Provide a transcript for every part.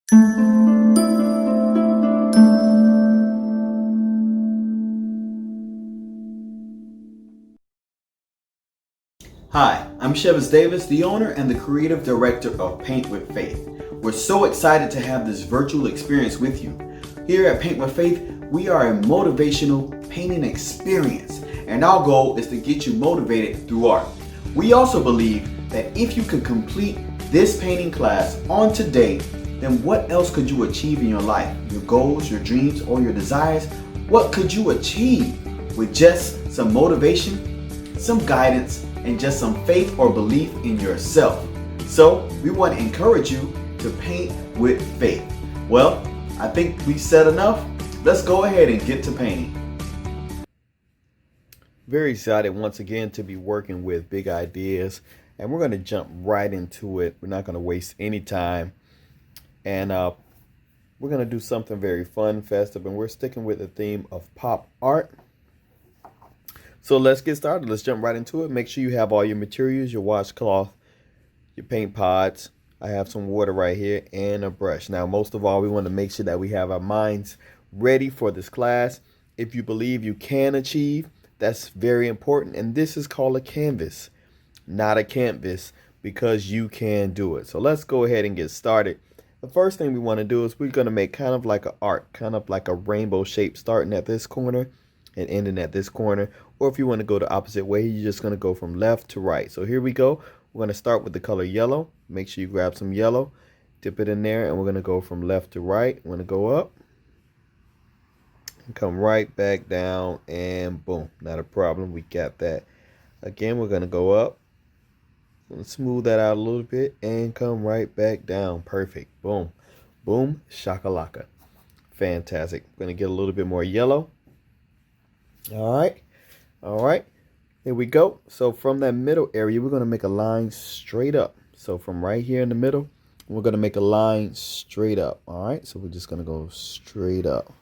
Hi, I'm Shevas Davis, the owner and the creative director of Paint with Faith. We're so excited to have this virtual experience with you. Here at Paint with Faith, we are a motivational painting experience, and our goal is to get you motivated through art. We also believe that if you can complete this painting class on today, then what else could you achieve in your life? Your goals, your dreams, or your desires? What could you achieve with just some motivation, some guidance, and just some faith or belief in yourself? So we want to encourage you to paint with faith. Well, I think we said enough. Let's go ahead and get to painting. Very excited once again to be working with big ideas, and we're going to jump right into it. We're not going to waste any time, and we're going to do something very fun, festive, and we're sticking with the theme of pop art. So let's get started. Let's jump right into it. Make sure you have all your materials, your washcloth, your paint pods. I have some water right here and a brush. Now, most of all, we want to make sure that we have our minds ready for this class. If you believe you can achieve, that's very important. And this is called a canvas, not a canvas, because you can do it. So let's go ahead and get started. The first thing we want to do is we're going to make kind of like an arc, kind of like a rainbow shape starting at this corner and ending at this corner. Or if you want to go the opposite way, you're just going to go from left to right. So here we go. We're going to start with the color yellow. Make sure you grab some yellow, dip it in there, and we're going to go from left to right. We're going to go up and come right back down, and boom, not a problem. We got that. Again, we're going to go up, smooth that out a little bit, and come right back down. Perfect. Boom, boom, shakalaka. Fantastic. We're going to get a little bit more yellow. All right, here we go. So from that middle area, we're going to make a line straight up. So from right here in the middle, we're going to make a line straight up. All right, so we're just going to go straight up.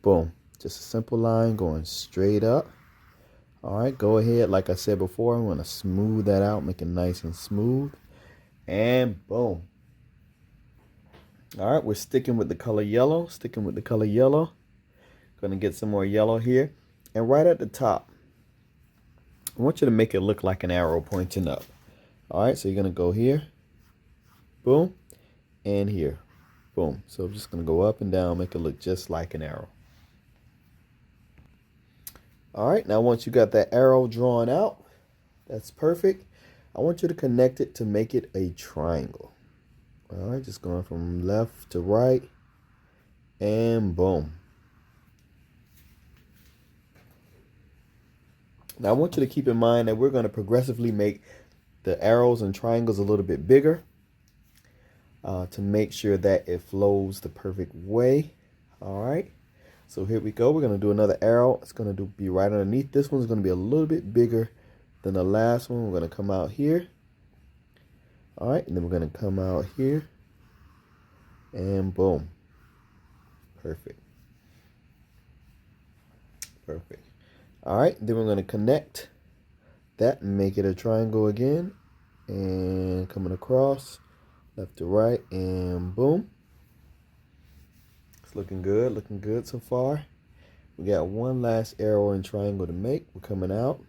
Boom, just a simple line going straight up. All right, go ahead. Like I said before, I'm going to smooth that out, make it nice and smooth, and boom. All right, we're sticking with the color yellow, Going to get some more yellow here. And right at the top, I want you to make it look like an arrow pointing up. All right, so you're going to go here, boom, and here, boom. So I'm just going to go up and down, make it look just like an arrow. All right, now once you got that arrow drawn out, that's perfect. I want you to connect it to make it a triangle. All right, just going from left to right, and boom. Now, I want you to keep in mind that we're going to progressively make the arrows and triangles a little bit bigger to make sure that it flows the perfect way. All right. So here we go. We're going to do another arrow. It's going to be right underneath. This one's going to be a little bit bigger than the last one. We're going to come out here. All right. And then we're going to come out here. And boom. Perfect. Perfect. All right, then we're going to connect that and make it a triangle again. And coming across, left to right, and boom. It's looking good so far. We got one last arrow and triangle to make. We're coming out.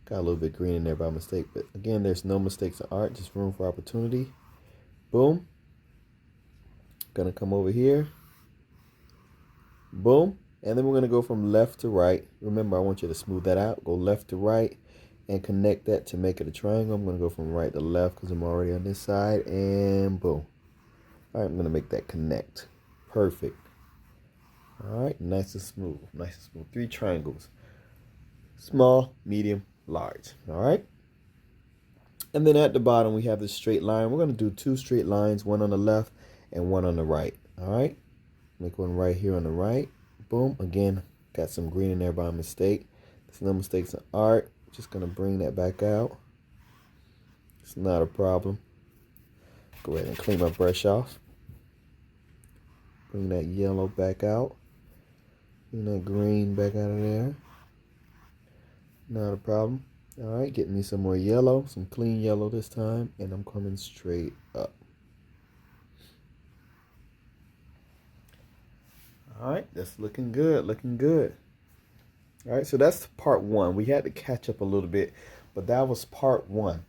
Got a little bit green in there by mistake, but again, there's no mistakes in art, just room for opportunity. Boom. Gonna come over here. Boom. And then we're going to go from left to right. Remember, I want you to smooth that out. Go left to right and connect that to make it a triangle. I'm going to go from right to left because I'm already on this side. And boom. All right, I'm going to make that connect. Perfect. All right, nice and smooth. 3 triangles. Small, medium, large. All right. And then at the bottom, we have this straight line. We're going to do 2 straight lines, one on the left and one on the right. All right. Make one right here on the right. Boom. Again, got some green in there by mistake. There's no mistakes in art. Just going to bring that back out. It's not a problem. Go ahead and clean my brush off. Bring that yellow back out. Bring that green back out of there. Not a problem. All right, getting me some more yellow, some clean yellow this time, and I'm coming straight up. All right, that's looking good, looking good. All right, so that's part one. We had to catch up a little bit, but that was part one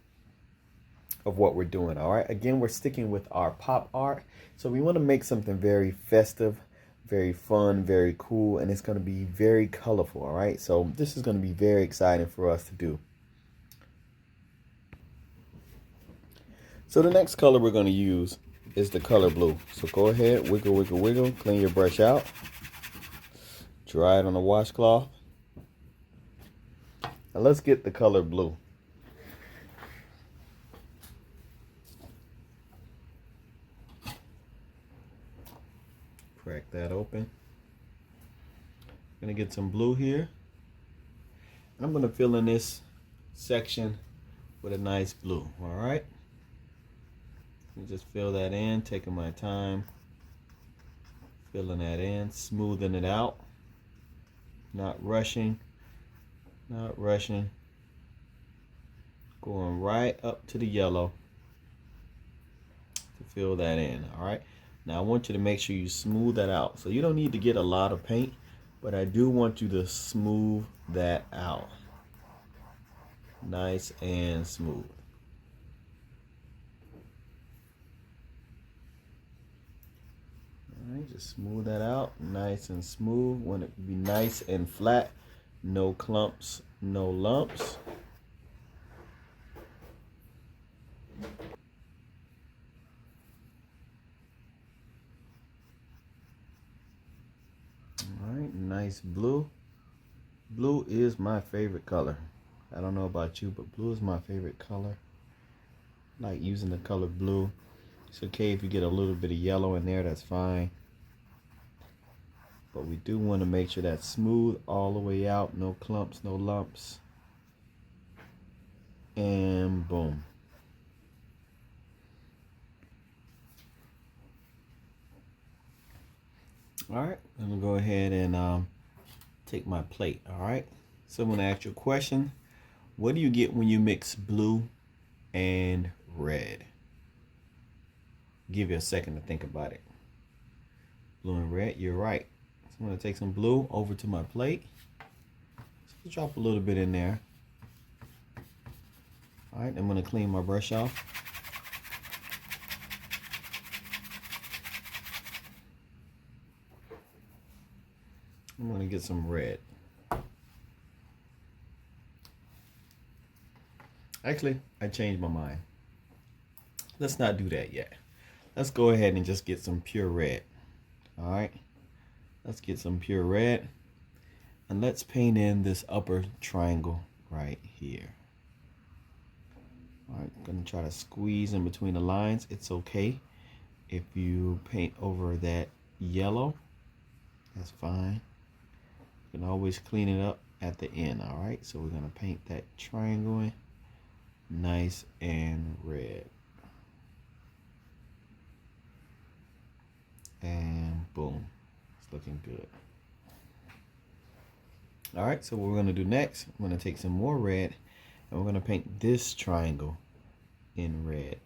of what we're doing. All right, again, we're sticking with our pop art. So we want to make something very festive, very fun, very cool, and it's going to be very colorful. All right, so this is going to be very exciting for us to do. So the next color we're going to use is the color blue. So go ahead, wiggle, wiggle, wiggle, clean your brush out, dry it on a washcloth. Now let's get the color blue. Crack that open. I'm gonna get some blue here. And I'm gonna fill in this section with a nice blue, all right? Just fill that in, taking my time, filling that in, smoothing it out, not rushing, not rushing, going right up to the yellow to fill that in, all right? Now I want you to make sure you smooth that out. So you don't need to get a lot of paint, but I do want you to smooth that out. Nice and smooth. All right, just smooth that out, nice and smooth. Want it to be nice and flat, no clumps, no lumps. All right, nice blue. Blue is my favorite color. I don't know about you, but blue is my favorite color. I like using the color blue. It's okay if you get a little bit of yellow in there, that's fine. But we do want to make sure that's smooth all the way out, no clumps, no lumps. And boom. All right, I'm gonna go ahead and take my plate. All right, so I'm gonna ask you a question. What do you get when you mix blue and red? Give you a second to think about it. Blue and red, you're right. So I'm gonna take some blue over to my plate. So drop a little bit in there. All right, I'm gonna clean my brush off. I'm gonna get some red. Actually, I changed my mind. Let's not do that yet. Let's go ahead and just get some pure red. All right, let's get some pure red. And let's paint in this upper triangle right here. All right, I'm gonna try to squeeze in between the lines. It's okay if you paint over that yellow. That's fine. You can always clean it up at the end, all right? So we're gonna paint that triangle in nice and red. And boom, it's looking good. All right, so what we're gonna do next, I'm gonna take some more red and we're gonna paint this triangle in red.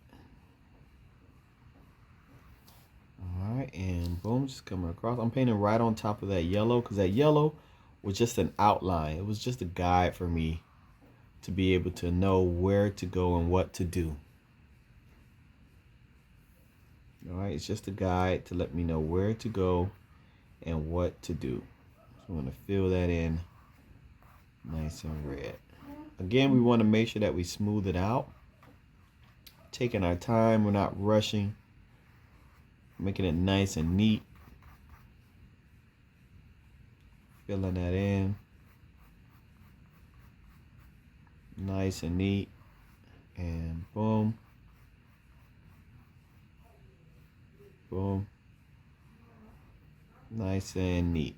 All right, and boom, just coming across. I'm painting right on top of that yellow because that yellow was just an outline. It was just a guide for me to be able to know where to go and what to do. All right, it's just a guide to let me know where to go and what to do. So I'm gonna fill that in nice and red. Again, we want to make sure that we smooth it out. Taking our time, we're not rushing. Making it nice and neat. Filling that in. Nice and neat. And boom. Boom. Nice and neat.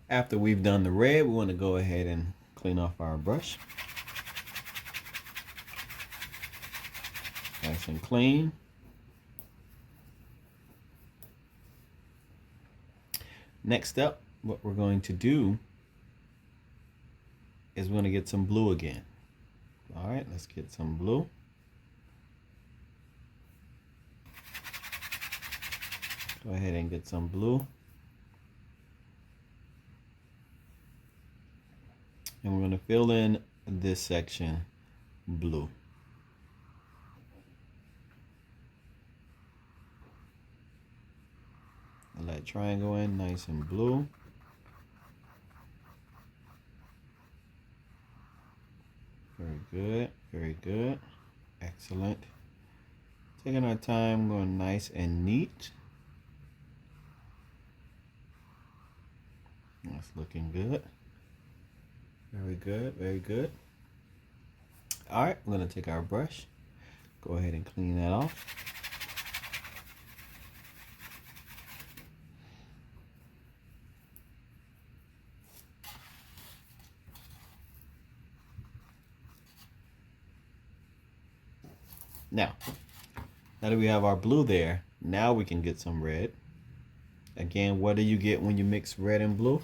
After we've done the red, we want to go ahead and clean off our brush. Nice and clean. Next up, what we're going to do is we're going to get some blue again. All right, let's get some blue. Go ahead and get some blue. And we're going to fill in this section blue. Let that triangle in nice and blue. Very good, very good. Excellent. Taking our time, going nice and neat. That's looking good. Very good, very good. All right, we're going to take our brush. Go ahead and clean that off. Now that we have our blue there, now we can get some red. Again, what do you get when you mix red and blue?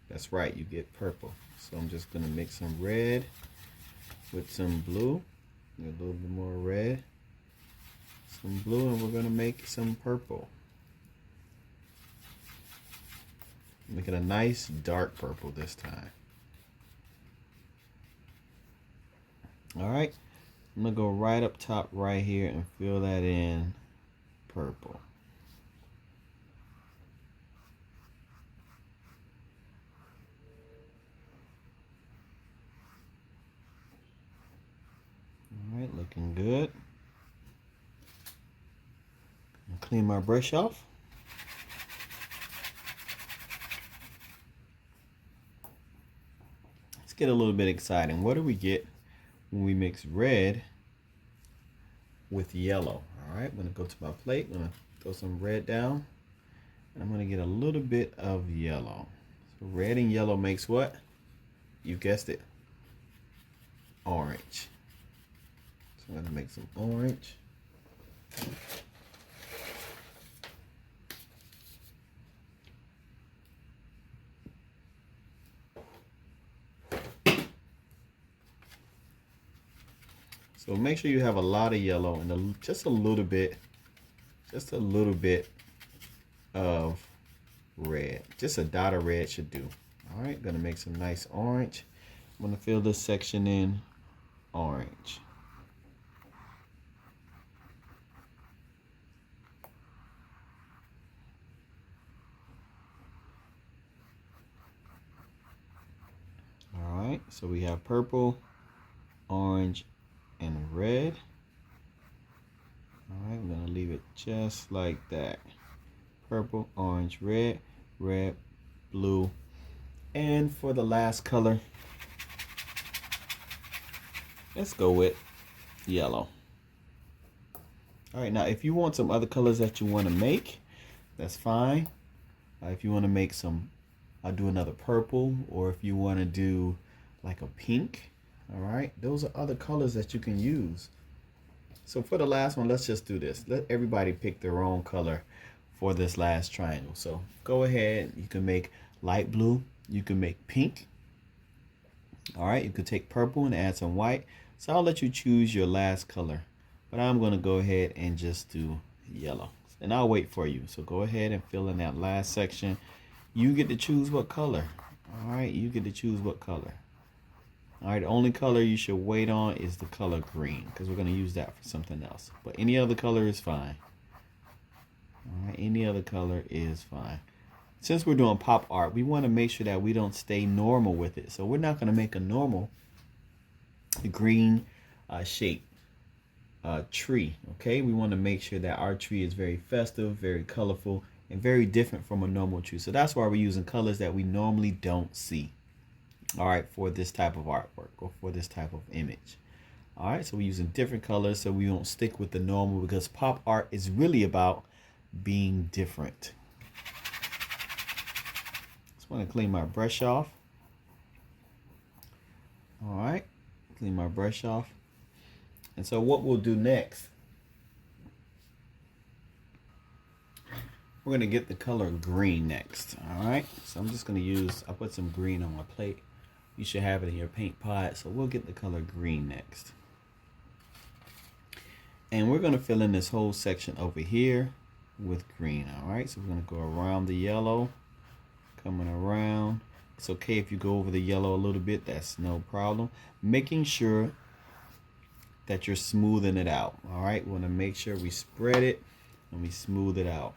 That's right, you get purple. So I'm just going to mix some red with some blue. A little bit more red, some blue, and we're going to make some purple. Make it a nice dark purple this time. All right. I'm going to go right up top right here and fill that in purple. All right, looking good. I'll clean my brush off. Let's get a little bit exciting. What do we get when we mix red with yellow? All right, I'm going to go to my plate. I'm going to throw some red down. And I'm going to get a little bit of yellow. So red and yellow makes what? You guessed it. Orange. So I'm going to make some orange. So make sure you have a lot of yellow and just a little bit of red. Just a dot of red should do. All right, gonna make some nice orange. I'm gonna fill this section in orange. All right, so we have purple, orange, and red. All right, I'm gonna leave it just like that. Purple, orange, red, red, blue. And for the last color, let's go with yellow. All right, now if you want some other colors that you want to make, that's fine. If you want to make some, I'll do another purple, or if you want to do like a pink, all right, those are other colors that you can use. So for the last one, let's just do this. Let everybody pick their own color for this last triangle. So go ahead, you can make light blue, you can make pink. All right, you could take purple and add some white. So I'll let you choose your last color, but I'm going to go ahead and just do yellow, and I'll wait for you. So go ahead and fill in that last section. You get to choose what color. All right, you get to choose what color. All right, the only color you should wait on is the color green, because we're going to use that for something else. But any other color is fine. All right, any other color is fine. Since we're doing pop art, we want to make sure that we don't stay normal with it. So we're not going to make a normal green shape tree, okay? We want to make sure that our tree is very festive, very colorful, and very different from a normal tree. So that's why we're using colors that we normally don't see. All right, for this type of artwork or for this type of image. All right, so we're using different colors so we don't stick with the normal, because pop art is really about being different. Just want to clean my brush off. All right, clean my brush off. And so what we'll do next, we're going to get the color green next. All right, so I'm just going to use, I put some green on my plate. You should have it in your paint pot. So we'll get the color green next. And we're going to fill in this whole section over here with green. All right, so we're going to go around the yellow, coming around. It's okay if you go over the yellow a little bit, that's no problem. Making sure that you're smoothing it out. All right, we want to make sure we spread it and we smooth it out.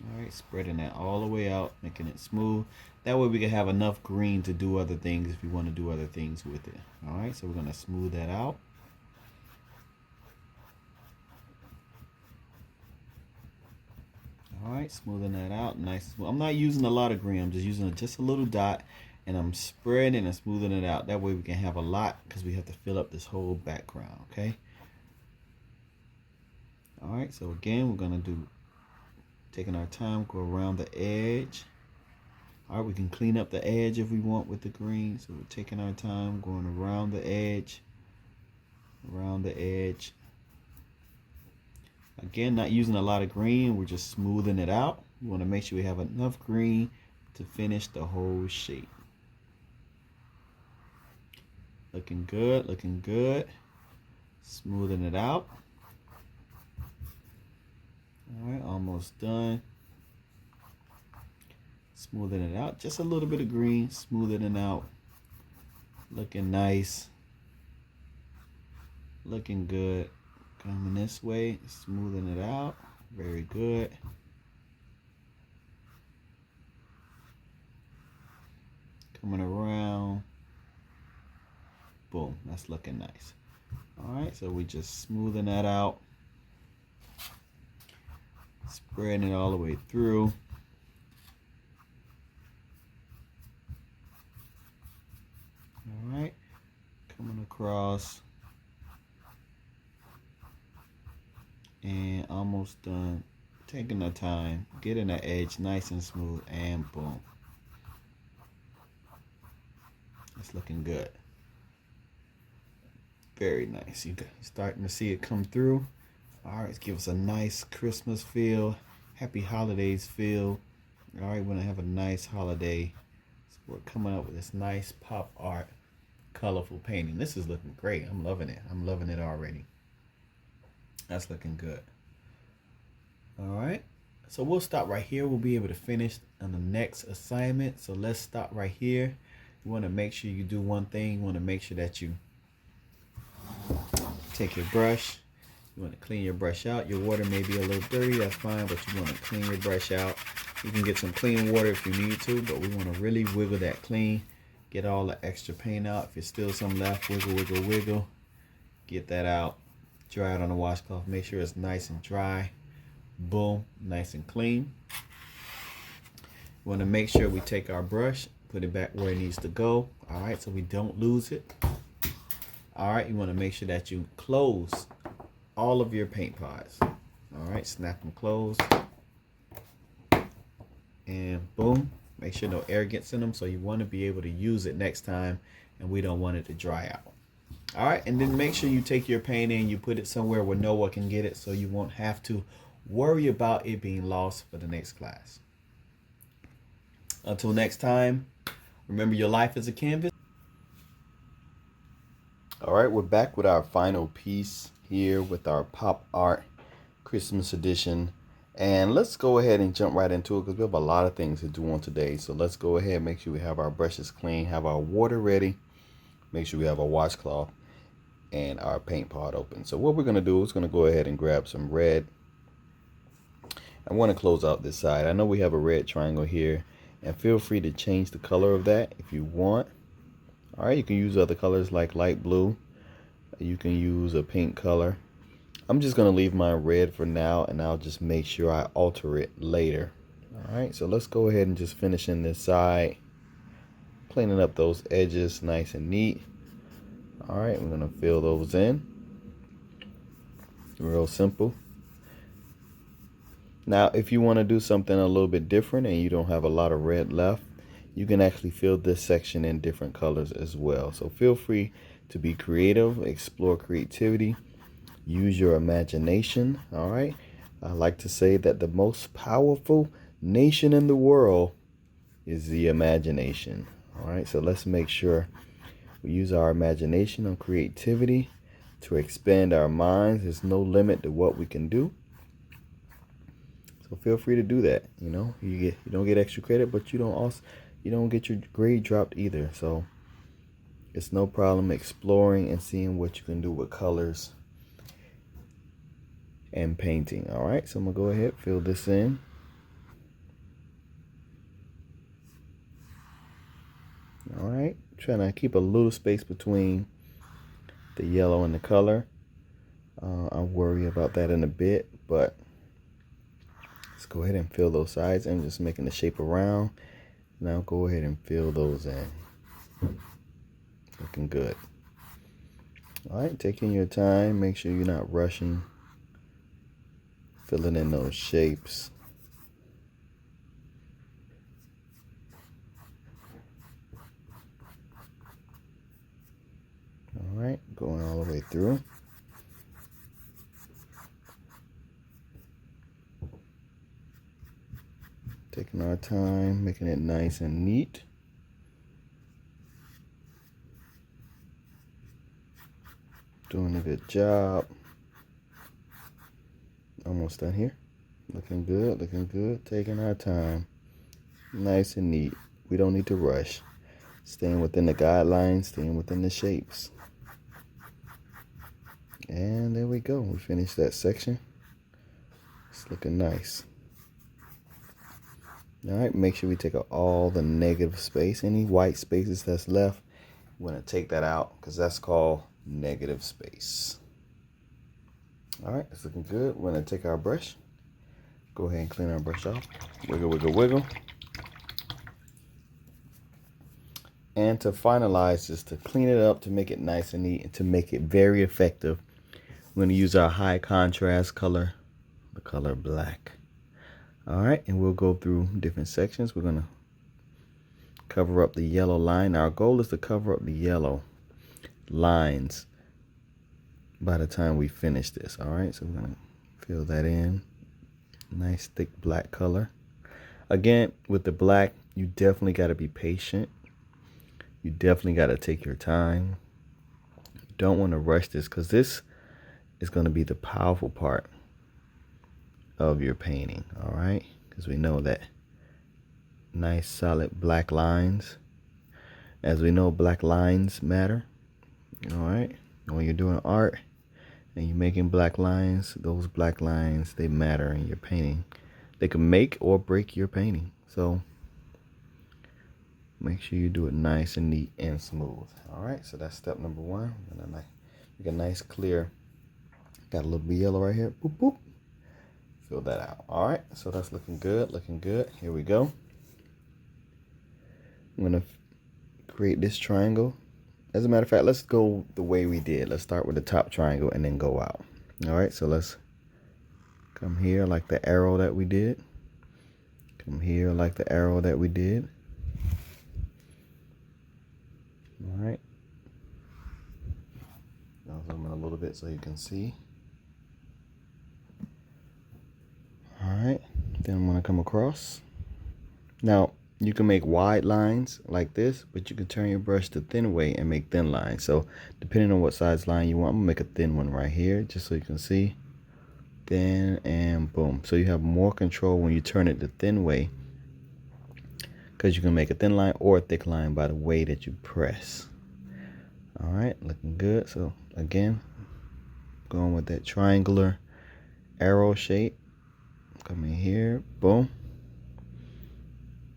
All right, spreading that all the way out, making it smooth. That way we can have enough green to do other things if we want to do other things with it. All right, so we're going to smooth that out. All right, smoothing that out, nice. I'm not using a lot of green, I'm just using just a little dot, and I'm spreading and smoothing it out. That way we can have a lot because we have to fill up this whole background, okay? All right, so again, we're gonna do, taking our time, go around the edge. All right, we can clean up the edge if we want with the green. So we're taking our time, going around the edge, around the edge. Again, not using a lot of green, we're just smoothing it out. We want to make sure we have enough green to finish the whole shape. Looking good, looking good. Smoothing it out. All right, almost done. Smoothing it out, just a little bit of green, smoothing it out. Looking nice. Looking good. Coming this way, smoothing it out. Very good. Coming around. Boom, that's looking nice. All right, so we just smoothing that out. Spreading it all the way through. All right, coming across. And almost done. Taking the time, getting the edge nice and smooth, and boom. It's looking good. Very nice. You're starting to see it come through. All right, give us a nice Christmas feel, happy holidays feel. All right, we're gonna have a nice holiday. So we're coming up with this nice pop art, colorful painting. This is looking great. I'm loving it. I'm loving it already. That's looking good. All right, so we'll stop right here. We'll be able to finish on the next assignment. So let's stop right here. You want to make sure you do one thing. You want to make sure that you take your brush. You want to clean your brush out. Your water may be a little dirty, that's fine, but you want to clean your brush out. You can get some clean water if you need to, but we want to really wiggle that clean. Get all the extra paint out. If there's still some left, wiggle, wiggle, wiggle. Get that out. Dry it on a washcloth. Make sure it's nice and dry. Boom, nice and clean. We want to make sure we take our brush, put it back where it needs to go. All right, so we don't lose it. All right, you want to make sure that you close all of your paint pods. All right, snap them closed. And boom, make sure no air gets in them. So you want to be able to use it next time, and we don't want it to dry out. All right, and then make sure you take your paint in, you put it somewhere where no one can get it, so you won't have to worry about it being lost for the next class. Until next time, remember your life is a canvas. All right, we're back with our final piece here with our pop art Christmas edition. And let's go ahead and jump right into it because we have a lot of things to do on today. So let's go ahead and make sure we have our brushes clean, have our water ready, make sure we have a washcloth and our paint pot open. So what we're going to do is going to go ahead and grab some red. I want to close out this side. I know we have a red triangle here, and feel free to change the color of that if you want. All right, you can use other colors like light blue. You can use a pink color. I'm just going to leave mine red for now, and I'll just make sure I alter it later. All right, so let's go ahead and just finish in this side, cleaning up those edges nice and neat. All right, we're going to fill those in. Real simple. Now, if you want to do something a little bit different and you don't have a lot of red left, you can actually fill this section in different colors as well. So feel free to be creative, explore creativity, use your imagination. All right. I like to say that the most powerful nation in the world is the imagination. All right. So let's make sure we use our imagination and creativity to expand our minds. There's no limit to what we can do. So feel free to do that. You know, you don't get extra credit, but you don't get your grade dropped either. So it's no problem exploring and seeing what you can do with colors and painting. All right, so I'm gonna go ahead, fill this in. All right, trying to keep a little space between the yellow and the color. I'll worry about that in a bit, but let's go ahead and fill those sides. I'm just making the shape around. Now go ahead and fill those in. Looking good. All right, taking your time. Make sure you're not rushing. Filling in those shapes. All right, going all the way through. Taking our time, making it nice and neat. Doing a good job. Almost done here. Looking good, looking good. Taking our time. Nice and neat. We don't need to rush. Staying within the guidelines, staying within the shapes. And there we go. We finished that section. It's looking nice. All right, make sure we take out all the negative space. Any white spaces that's left, we're going to take that out because that's called negative space. All right, it's looking good. We're going to take our brush. Go ahead and clean our brush off. Wiggle, wiggle, wiggle. And to finalize, just to clean it up, to make it nice and neat, and to make it very effective, we're going to use our high contrast color, the color black. All right, and we'll go through different sections. We're going to cover up the yellow line. Our goal is to cover up the yellow lines by the time we finish this. All right, so we're going to fill that in. Nice thick black color. Again, with the black, you definitely got to be patient. You definitely got to take your time. You don't want to rush this because this is going to be the powerful part of your painting. All right, because we know that nice solid black lines. As we know, black lines matter. All right, when you're doing art and you're making black lines, those black lines, they matter in your painting. They can make or break your painting. So make sure you do it nice and neat and smooth. All right, so that's step number one. And then make a nice clear. Got a little bit of yellow right here. Boop, boop. Fill that out. All right, so that's looking good, looking good. Here we go. I'm gonna create this triangle. As a matter of fact, let's go the way we did. Let's start with the top triangle and then go out. All right, so let's come here like the arrow that we did. Come here like the arrow that we did. All right. I'll zoom in a little bit so you can see. All right, then I'm gonna come across. Now, you can make wide lines like this, but you can turn your brush to thin way and make thin lines. So depending on what size line you want, I'm gonna make a thin one right here, just so you can see. Thin and boom. So you have more control when you turn it the thin way, because you can make a thin line or a thick line by the way that you press. All right, looking good. So again, going with that triangular arrow shape. Coming here, boom.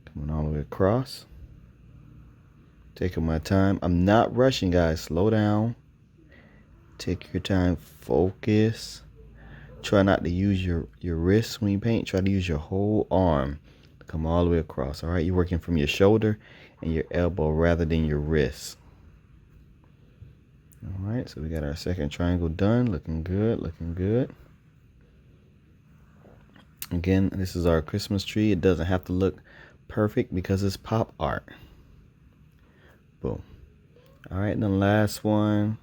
Coming all the way across. Taking my time. I'm not rushing, guys. Slow down. Take your time. Focus. Try not to use your wrist when you paint. Try to use your whole arm to come all the way across. All right, you're working from your shoulder and your elbow rather than your wrist. All right, so we got our second triangle done. Looking good, looking good. Again, this is our Christmas tree. It doesn't have to look perfect because it's pop art. Boom. All right, and the last one.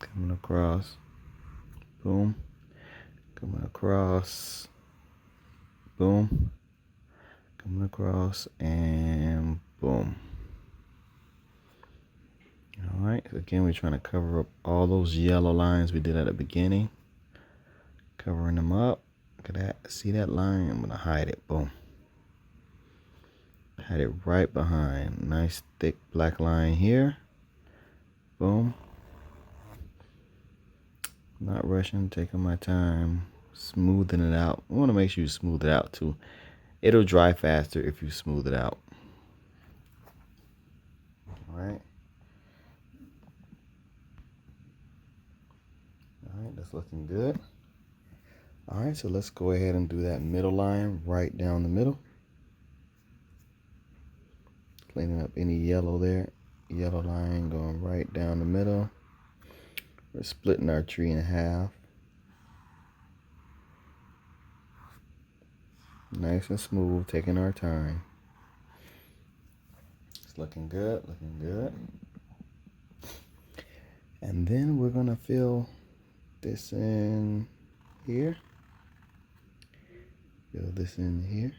Coming across. Boom. Coming across. Boom. Coming across and boom. All right, again, we're trying to cover up all those yellow lines we did at the beginning. Covering them up. Look at that. See that line? I'm going to hide it. Boom. Hide it right behind. Nice thick black line here. Boom. Not rushing, taking my time, smoothing it out. I want to make sure you smooth it out too. It'll dry faster if you smooth it out. Alright. Alright, that's looking good. Alright, so let's go ahead and do that middle line right down the middle. Cleaning up any yellow there. Yellow line going right down the middle. We're splitting our tree in half. Nice and smooth, taking our time. It's looking good, looking good. And then we're gonna fill this in here. Fill this in here.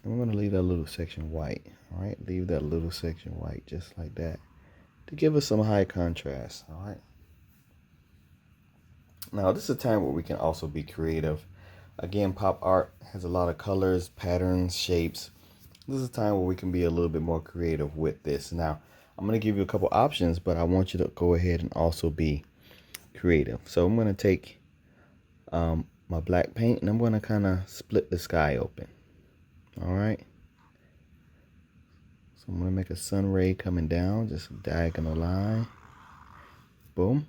And we're gonna leave that little section white. All right, leave that little section white just like that to give us some high contrast. All right. Now this is a time where we can also be creative. Again, pop art has a lot of colors, patterns, shapes. This is a time where we can be a little bit more creative with this. Now, I'm going to give you a couple options, but I want you to go ahead and also be creative. So I'm going to take my black paint and I'm going to kind of split the sky open. All right. So I'm going to make a sun ray coming down, just a diagonal line. Boom.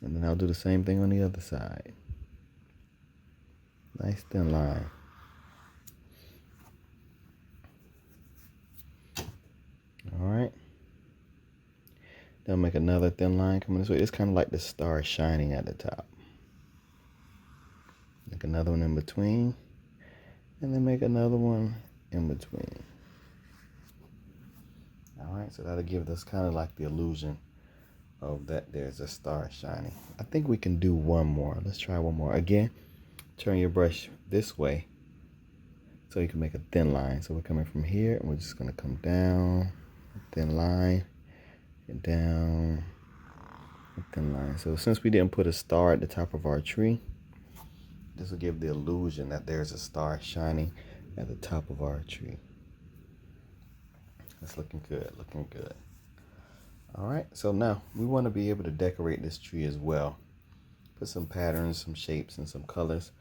And then I'll do the same thing on the other side. Nice thin line. All right. Then I'll make another thin line coming this way. It's kind of like the star shining at the top. Make another one in between. And then make another one in between. All right, so that'll give us kind of like the illusion of that there's a star shining. I think we can do one more. Let's try one more. Again, turn your brush this way so you can make a thin line. So we're coming from here and we're just going to come down, a thin line, and down, a thin line. So since we didn't put a star at the top of our tree, this will give the illusion that there's a star shining at the top of our tree. That's looking good, looking good. All right, so now we want to be able to decorate this tree as well. Put some patterns, some shapes, and some colors.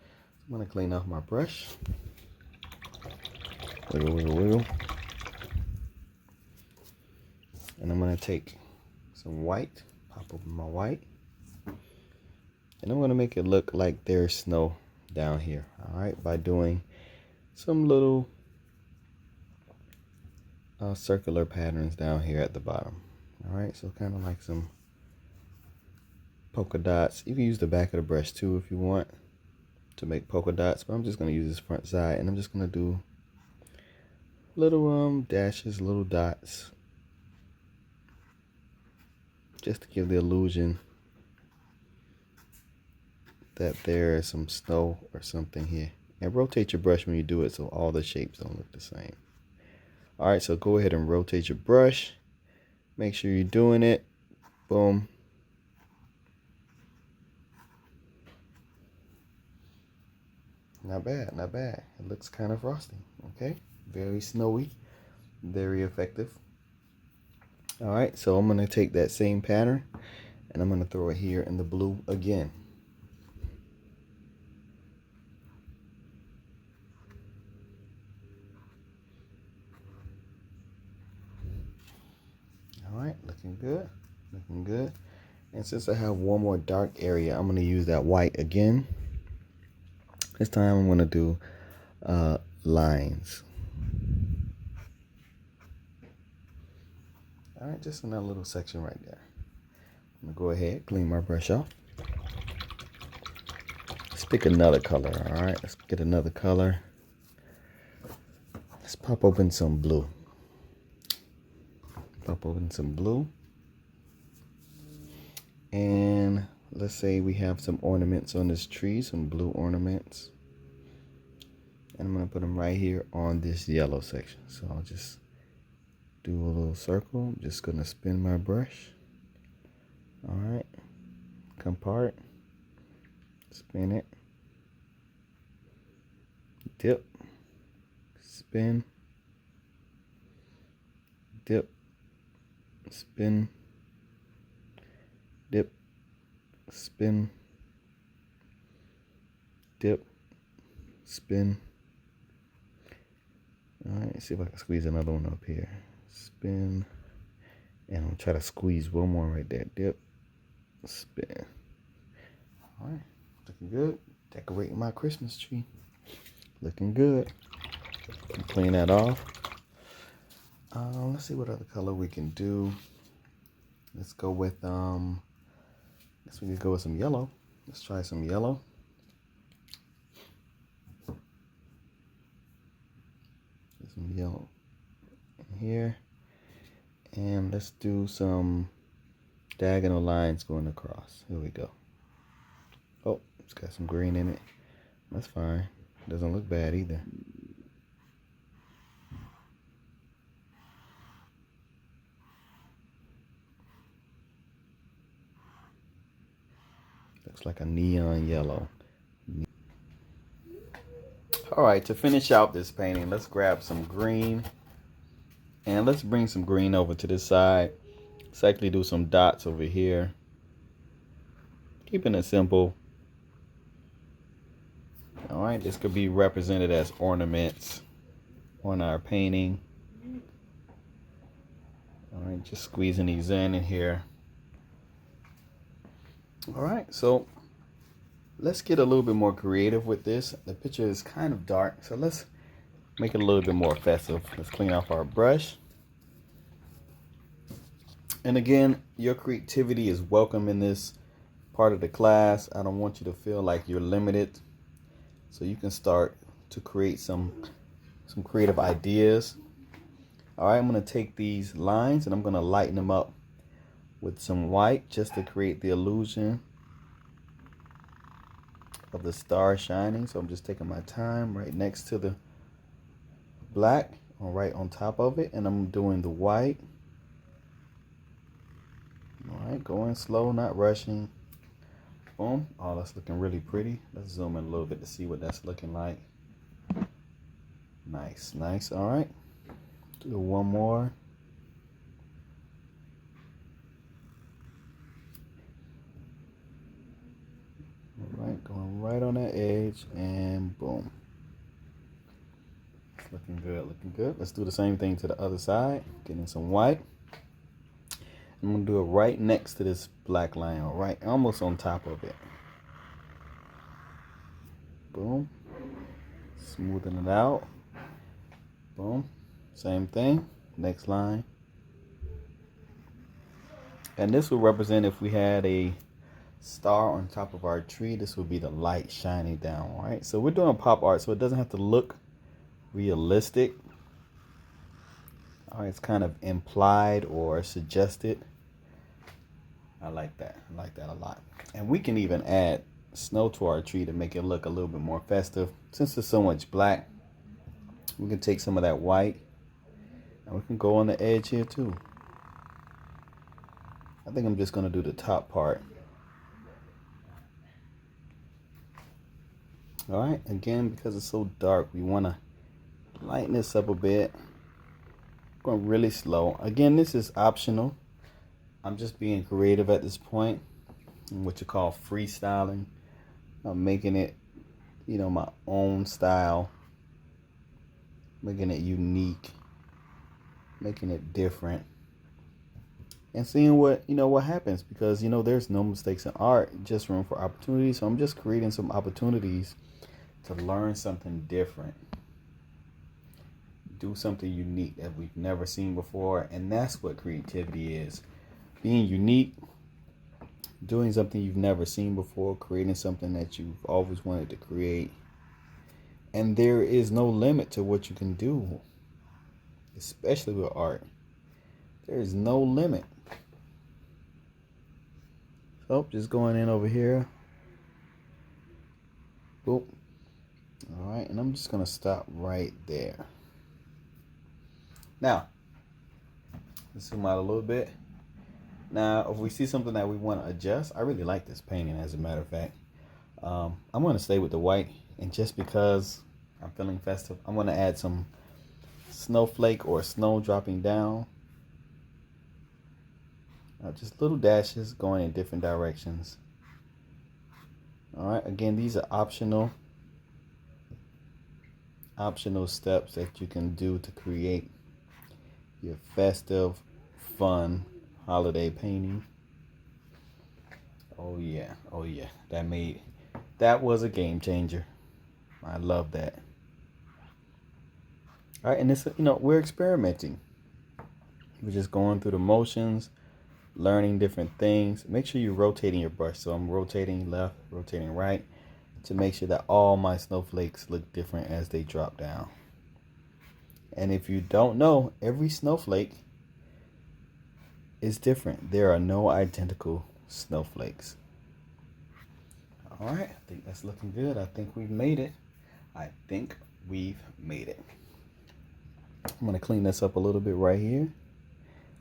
I'm going to clean off my brush. Wiggle, wiggle, wiggle. And I'm going to take some white, pop open my white. And I'm going to make it look like there's snow down here. All right, by doing some little circular patterns down here at the bottom. All right, so kind of like some polka dots. You can use the back of the brush too if you want to make polka dots, but I'm just going to use this front side and I'm just going to do little dashes, little dots, just to give the illusion that there is some snow or something here. And rotate your brush when you do it so all the shapes don't look the same. All right, so go ahead and rotate your brush. Make sure you're doing it. Boom. Not bad, not bad. It looks kind of frosty. Okay, very snowy, very effective. All right, so I'm gonna take that same pattern and I'm gonna throw it here in the blue again. All right, looking good, looking good. And since I have one more dark area, I'm gonna use that white again. This time I'm gonna do lines. All right, just in that little section right there. I'm gonna go ahead, clean my brush off. Let's pick another color, all right? Let's get another color. Let's pop open some blue. Pop open some blue. And let's say we have some ornaments on this tree, some blue ornaments. And I'm going to put them right here on this yellow section. So I'll just do a little circle. I'm just going to spin my brush. All right. Come part. Spin it. Dip. Spin. Dip. Spin. Dip. Spin. Dip. Spin. All right, let's see if I can squeeze another one up here. Spin. And I'm gonna try to squeeze one more right there. Dip. Spin. All right, looking good. Decorating my Christmas tree. Looking good. Clean that off. Let's see what other color we can do. Let's go with guess we could go with some yellow. Let's try some yellow. Get some yellow in here. And let's do some diagonal lines going across. Here we go. Oh, it's got some green in it. That's fine. Doesn't look bad either. Looks like a neon yellow. All right, to finish out this painting, let's grab some green. And let's bring some green over to this side. Let's actually do some dots over here. Keeping it simple. All right, this could be represented as ornaments on our painting. All right, just squeezing these in here. All right, so let's get a little bit more creative with this. The picture is kind of dark, so let's make it a little bit more festive. Let's clean off our brush. And again, your creativity is welcome in this part of the class. I don't want you to feel like you're limited. So you can start to create some creative ideas. All right, I'm going to take these lines and I'm going to lighten them up with some white just to create the illusion of the star shining. So I'm just taking my time right next to the black or right on top of it, and I'm doing the white. All right, going slow, not rushing. Boom. Oh, that's looking really pretty. Let's zoom in a little bit to see what that's looking like. Nice, nice. All right, do one more. All right, going right on that edge, and boom. Looking good, looking good. Let's do the same thing to the other side. Getting some white. I'm gonna do it right next to this black line, all right, almost on top of it. Boom. Smoothing it out. Boom. Same thing. Next line. And this will represent if we had a star on top of our tree. This would be the light shining down, all right? So we're doing pop art, so it doesn't have to look realistic. All right, it's kind of implied or suggested. I like that. I like that a lot. And we can even add snow to our tree to make it look a little bit more festive. Since there's so much black, we can take some of that white and we can go on the edge here too. I think I'm just going to do the top part. All right, again, because it's so dark, we want to lighten this up a bit. Going really slow. Again, this is optional. I'm just being creative at this point, what you call freestyling. I'm making it, you know, my own style, making it unique, making it different, and seeing what, you know, what happens, because, you know, there's no mistakes in art, just room for opportunities. So I'm just creating some opportunities to learn something different, do something unique that we've never seen before. And that's what creativity is. Being unique, doing something you've never seen before, creating something that you've always wanted to create. And there is no limit to what you can do, especially with art. There is no limit. So just going in over here. Boop. All right. right, and I'm just going to stop right there. Now, let's zoom out a little bit. Now, if we see something that we want to adjust, I really like this painting, as a matter of fact. I'm going to stay with the white, and just because I'm feeling festive, I'm going to add some snowflake or snow dropping down. Just little dashes going in different directions. Alright, again, these are optional steps that you can do to create your festive, fun holiday painting. Oh yeah, that was a game changer. I love that. All right, and this, we're experimenting. We're just going through the motions, learning different things. Make sure you're rotating your brush. So I'm rotating left, rotating right, to make sure that all my snowflakes look different as they drop down. And if you don't know, every snowflake is different. There are no identical snowflakes. All right, I think that's looking good. I think we've made it. I'm going to clean this up a little bit right here.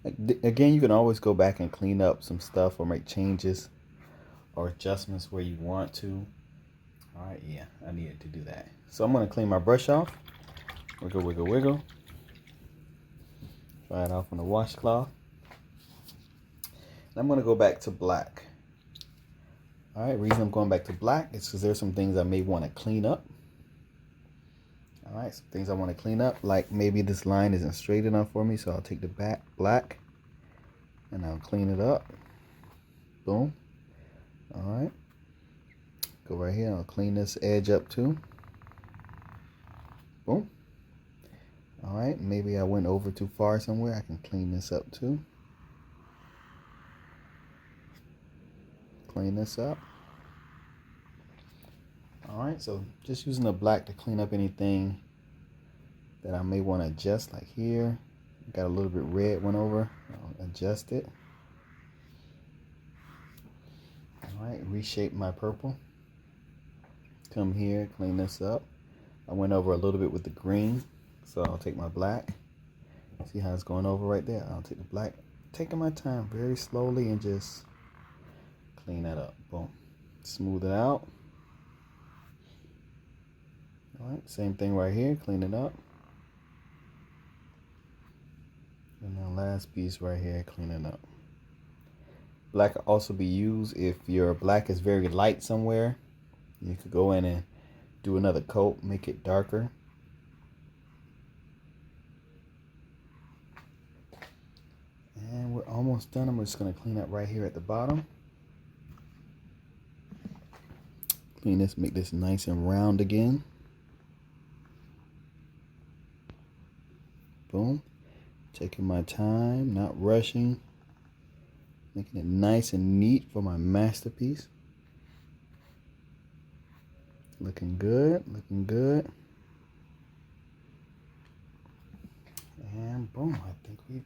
Again, you can always go back and clean up some stuff or make changes or adjustments where you want to. All right, yeah, I needed to do that. So I'm going to clean my brush off. Wiggle, wiggle, wiggle. Dry it off on the washcloth. And I'm going to go back to black. All right, reason I'm going back to black is because there's some things I may want to clean up. All right, some things I want to clean up, like maybe this line isn't straight enough for me, so I'll take the black and I'll clean it up. Boom. All right, go right here. I'll clean this edge up too. Boom. All right, maybe I went over too far somewhere. I can clean this up too. Clean this up. Alright, so just using the black to clean up anything that I may want to adjust, like here. Got a little bit red went over. I'll adjust it. Alright, reshape my purple. Come here, clean this up. I went over a little bit with the green, so I'll take my black. See how it's going over right there? I'll take the black, taking my time very slowly, and just clean that up. Boom. Smooth it out. Alright, same thing right here, clean it up. And the last piece right here, clean it up. Black can also be used if your black is very light somewhere. You could go in and do another coat, make it darker. And we're almost done. I'm just going to clean up right here at the bottom. Clean this, make this nice and round again. Boom. Taking my time, not rushing. Making it nice and neat for my masterpiece. Looking good, looking good. And boom, I think we've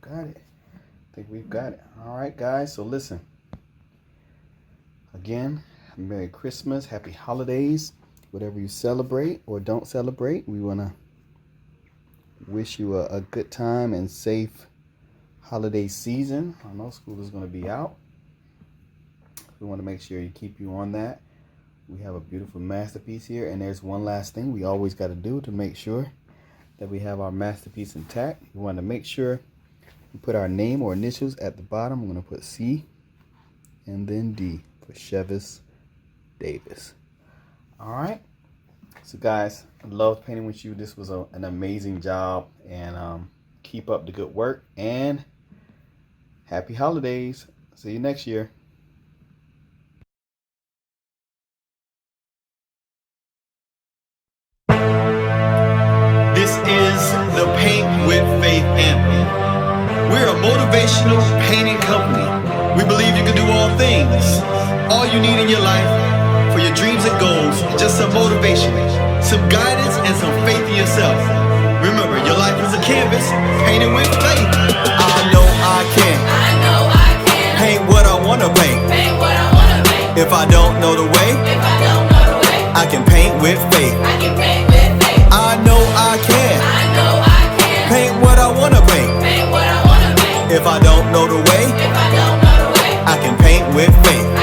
got it. All right, guys, so listen. Again, Merry Christmas, Happy Holidays. Whatever you celebrate or don't celebrate, we want to wish you a good time and safe holiday season. I know school is going to be out. We want to make sure you keep you on that. We have a beautiful masterpiece here, and there's one last thing we always got to do to make sure that we have our masterpiece intact. We want to make sure we put our name or initials at the bottom. I'm going to put C and then D for Chevis Davis. All right. So guys, I love painting with you. This was an amazing job, and keep up the good work, and happy holidays. See you next year. This is the Paint with Faith anthem. We're a motivational painting company. We believe you can do all things. All you need in your life for your dreams and goals is just some motivation, some guidance, and some faith in yourself. Remember, your life is a canvas painted with faith. I know I can. Paint what I wanna paint. If I don't know the way, I can paint with faith. know the way, I can paint with faith.